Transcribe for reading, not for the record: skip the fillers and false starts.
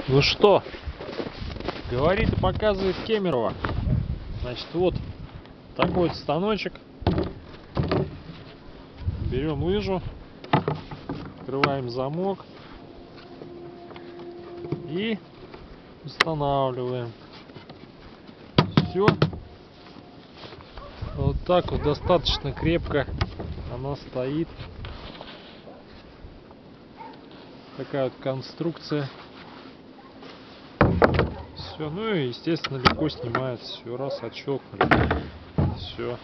Ну что, говорит и показывает Кемерово. Значит, вот такой вот станочек. Берем лыжу, открываем замок и устанавливаем. Все. Вот так вот достаточно крепко она стоит. Такая вот конструкция. Все, ну и естественно легко снимается. Все, раз отщелкнули. Все.